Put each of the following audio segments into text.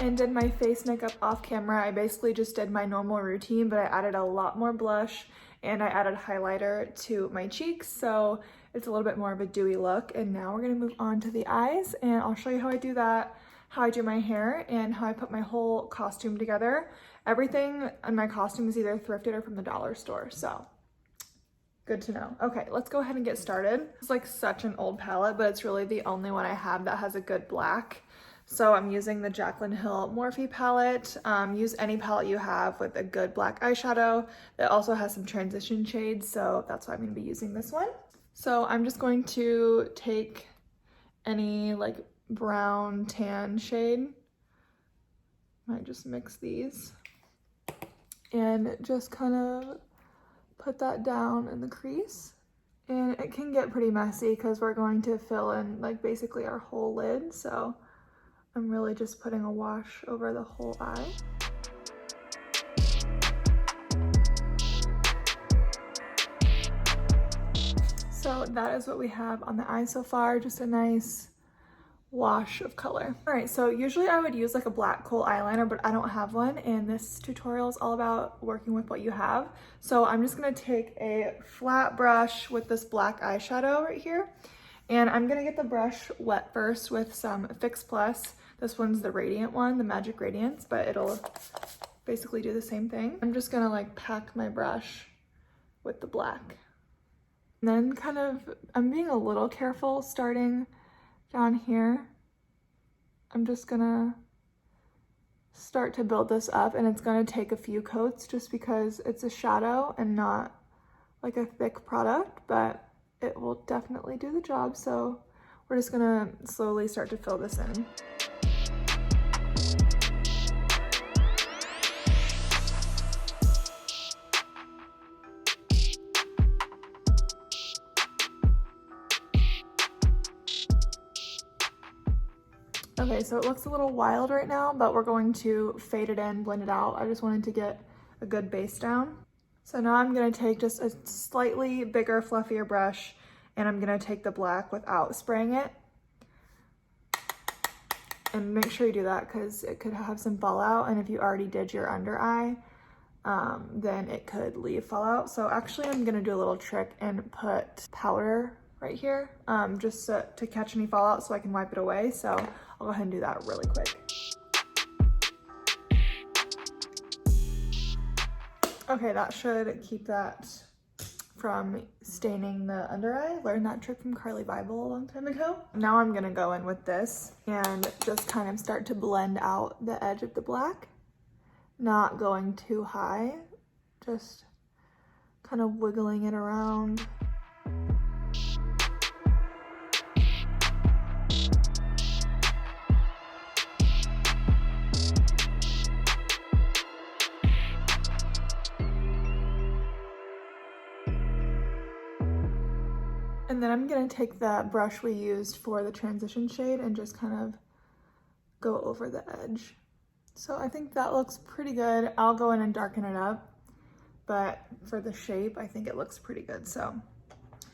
and did my face makeup off camera. I basically just did my normal routine, but I added a lot more blush and I added highlighter to my cheeks, so it's a little bit more of a dewy look. And now we're gonna move on to the eyes, and I'll show you how I do that, how I do my hair, and how I put my whole costume together. Everything in my costume is either thrifted or from the dollar store, so good to know. Okay, let's go ahead and get started. It's like such an old palette, but it's really the only one I have that has a good black. So I'm using the Jaclyn Hill Morphe palette. Use any palette you have with a good black eyeshadow. It also has some transition shades, so that's why I'm gonna be using this one. So I'm just going to take any like brown tan shade. Might just mix these and just kind of put that down in the crease. And it can get pretty messy because we're going to fill in like basically our whole lid, so I'm really just putting a wash over the whole eye. So that is what we have on the eye so far, just a nice wash of color. All right, so usually I would use like a black kohl eyeliner, but I don't have one, and this tutorial is all about working with what you have. So I'm just gonna take a flat brush with this black eyeshadow right here, and I'm gonna get the brush wet first with some Fix Plus. This one's the Radiant one, the Magic Radiance, but it'll basically do the same thing. I'm just gonna like pack my brush with the black. And then kind of, I'm being a little careful starting down here. I'm just gonna start to build this up, and it's gonna take a few coats just because it's a shadow and not like a thick product, but it will definitely do the job. So we're just gonna slowly start to fill this in. Okay, so it looks a little wild right now, but we're going to fade it in, blend it out. I just wanted to get a good base down. So now I'm gonna take just a slightly bigger, fluffier brush, and I'm gonna take the black without spraying it. And make sure you do that because it could have some fallout, and if you already did your under eye, then it could leave fallout. So actually I'm gonna do a little trick and put powder right here, just to catch any fallout so I can wipe it away. So I'll go ahead and do that really quick. Okay, that should keep that from staining the under eye. Learned that trick from Carly Bible a long time ago. Now I'm gonna go in with this and just kind of start to blend out the edge of the black. Not going too high, just kind of wiggling it around. And then I'm gonna take that brush we used for the transition shade and just kind of go over the edge. So I think that looks pretty good. I'll go in and darken it up, but for the shape, I think it looks pretty good. So I'm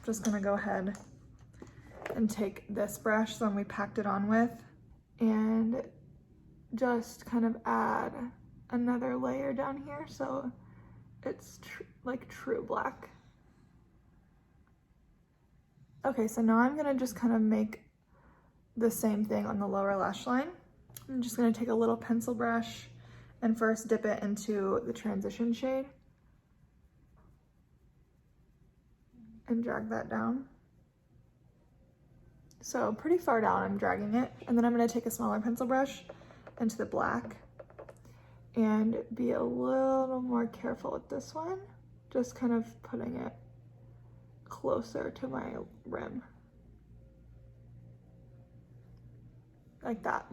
just gonna go ahead and take this brush, the one we packed it on with, and just kind of add another layer down here so it's like true black. Okay, so now I'm gonna just kind of make the same thing on the lower lash line. I'm just gonna take a little pencil brush and first dip it into the transition shade and drag that down. So pretty far down I'm dragging it. And then I'm gonna take a smaller pencil brush into the black and be a little more careful with this one. Just kind of putting it closer to my rim. Like that.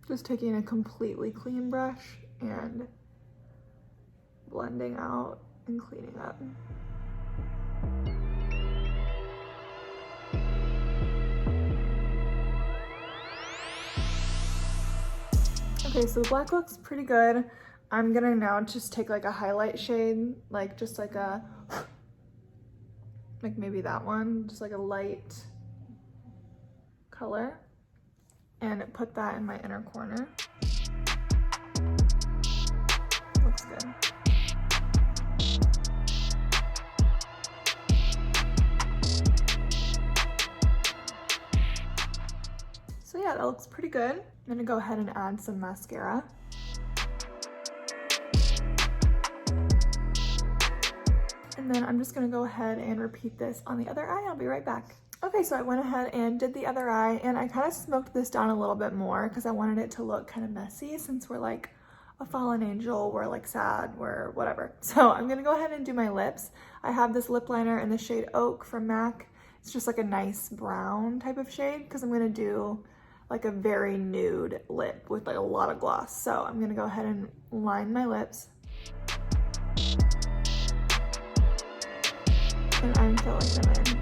Just taking a completely clean brush and blending out and cleaning up. Okay, so the black looks pretty good. I'm gonna now just take like a highlight shade, like just like a, like maybe that one, just like a light color, and put that in my inner corner. looks good. So yeah, that looks pretty good. I'm gonna go ahead and add some mascara. And then I'm just gonna go ahead and repeat this on the other eye. I'll be right back. Okay, so I went ahead and did the other eye, and I kind of smoked this down a little bit more because I wanted it to look kind of messy since we're like a fallen angel, we're like sad, we're whatever. So I'm gonna go ahead and do my lips. I have this lip liner in the shade Oak from MAC. It's just like a nice brown type of shade because I'm gonna do like a very nude lip with like a lot of gloss. So I'm gonna go ahead and line my lips. And I'm filling them in.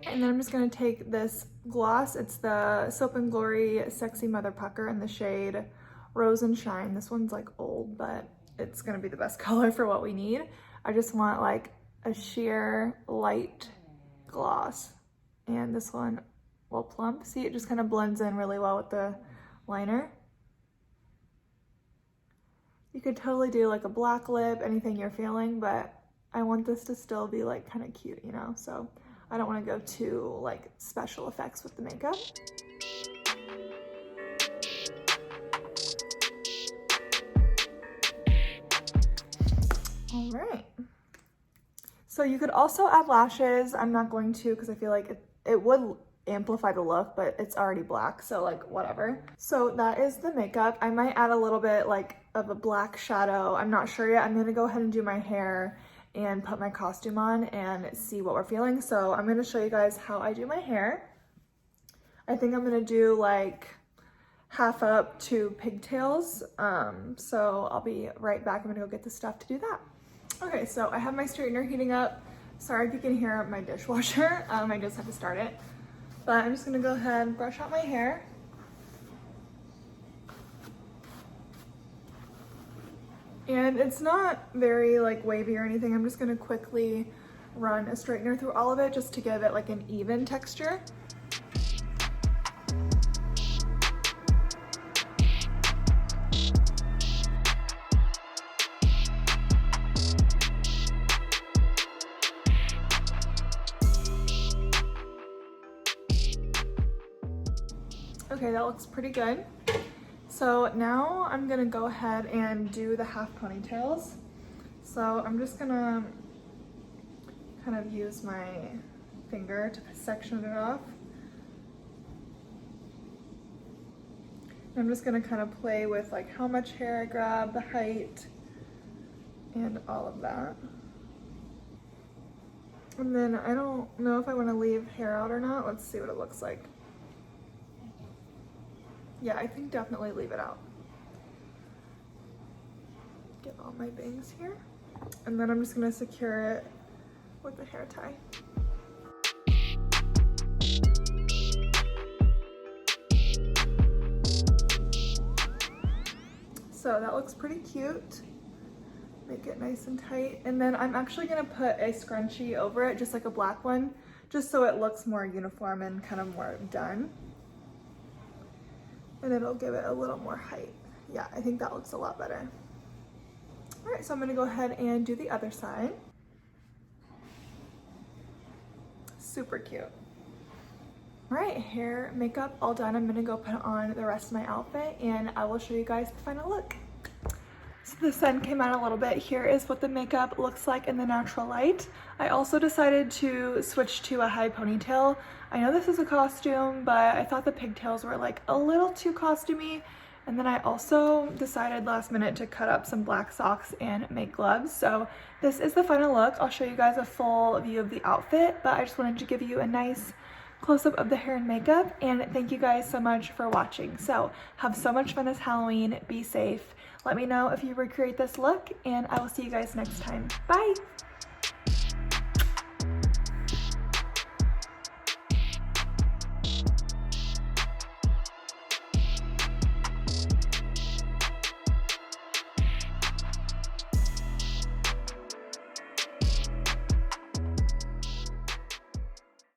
And then I'm just gonna take this gloss. It's the Soap & Glory Sexy Mother Pucker in the shade Rose and Shine. This one's like old, but it's gonna be the best color for what we need. I just want like a sheer light gloss. And this one will plump. See, it just kind of blends in really well with the liner. You could totally do like a black lip, anything you're feeling, but I want this to still be like kind of cute, you know? So I don't want to go too like special effects with the makeup. All right. So you could also add lashes. I'm not going to because I feel like it would amplify the look, but it's already black, so like whatever. So that is the makeup. I might add a little bit like of a black shadow. I'm not sure yet. I'm gonna go ahead and do my hair and put my costume on and see what we're feeling. So I'm gonna show you guys how I do my hair. I think I'm gonna do like half up to pigtails. So I'll be right back. I'm gonna go get the stuff to do that. Okay, so I have my straightener heating up. Sorry if you can hear my dishwasher. I just had to start it. But I'm just gonna go ahead and brush out my hair. And it's not very like wavy or anything. I'm just gonna quickly run a straightener through all of it just to give it like an even texture. Okay, that looks pretty good. So now I'm gonna go ahead and do the half ponytails. So I'm just gonna kind of use my finger to section it off. I'm just gonna kind of play with like how much hair I grab, the height, and all of that. And then I don't know if I wanna leave hair out or not. Let's see what it looks like. Yeah, I think definitely leave it out. Get all my bangs here. And then I'm just gonna secure it with a hair tie. So that looks pretty cute. Make it nice and tight. And then I'm actually gonna put a scrunchie over it, just like a black one, just so it looks more uniform and kind of more done. And it'll give it a little more height. Yeah, I think that looks a lot better. All right, so I'm gonna go ahead and do the other side. Super cute. All right, hair, makeup, all done. I'm gonna go put on the rest of my outfit and I will show you guys the final look. So the sun came out a little bit. Here is what the makeup looks like in the natural light. I also decided to switch to a high ponytail. I know this is a costume, but I thought the pigtails were like a little too costumey. And then I also decided last minute to cut up some black socks and make gloves. So this is the final look. I'll show you guys a full view of the outfit, but I just wanted to give you a nice close-up of the hair and makeup. And thank you guys so much for watching. So have so much fun this Halloween. Be safe. Let me know if you recreate this look, and I will see you guys next time. Bye!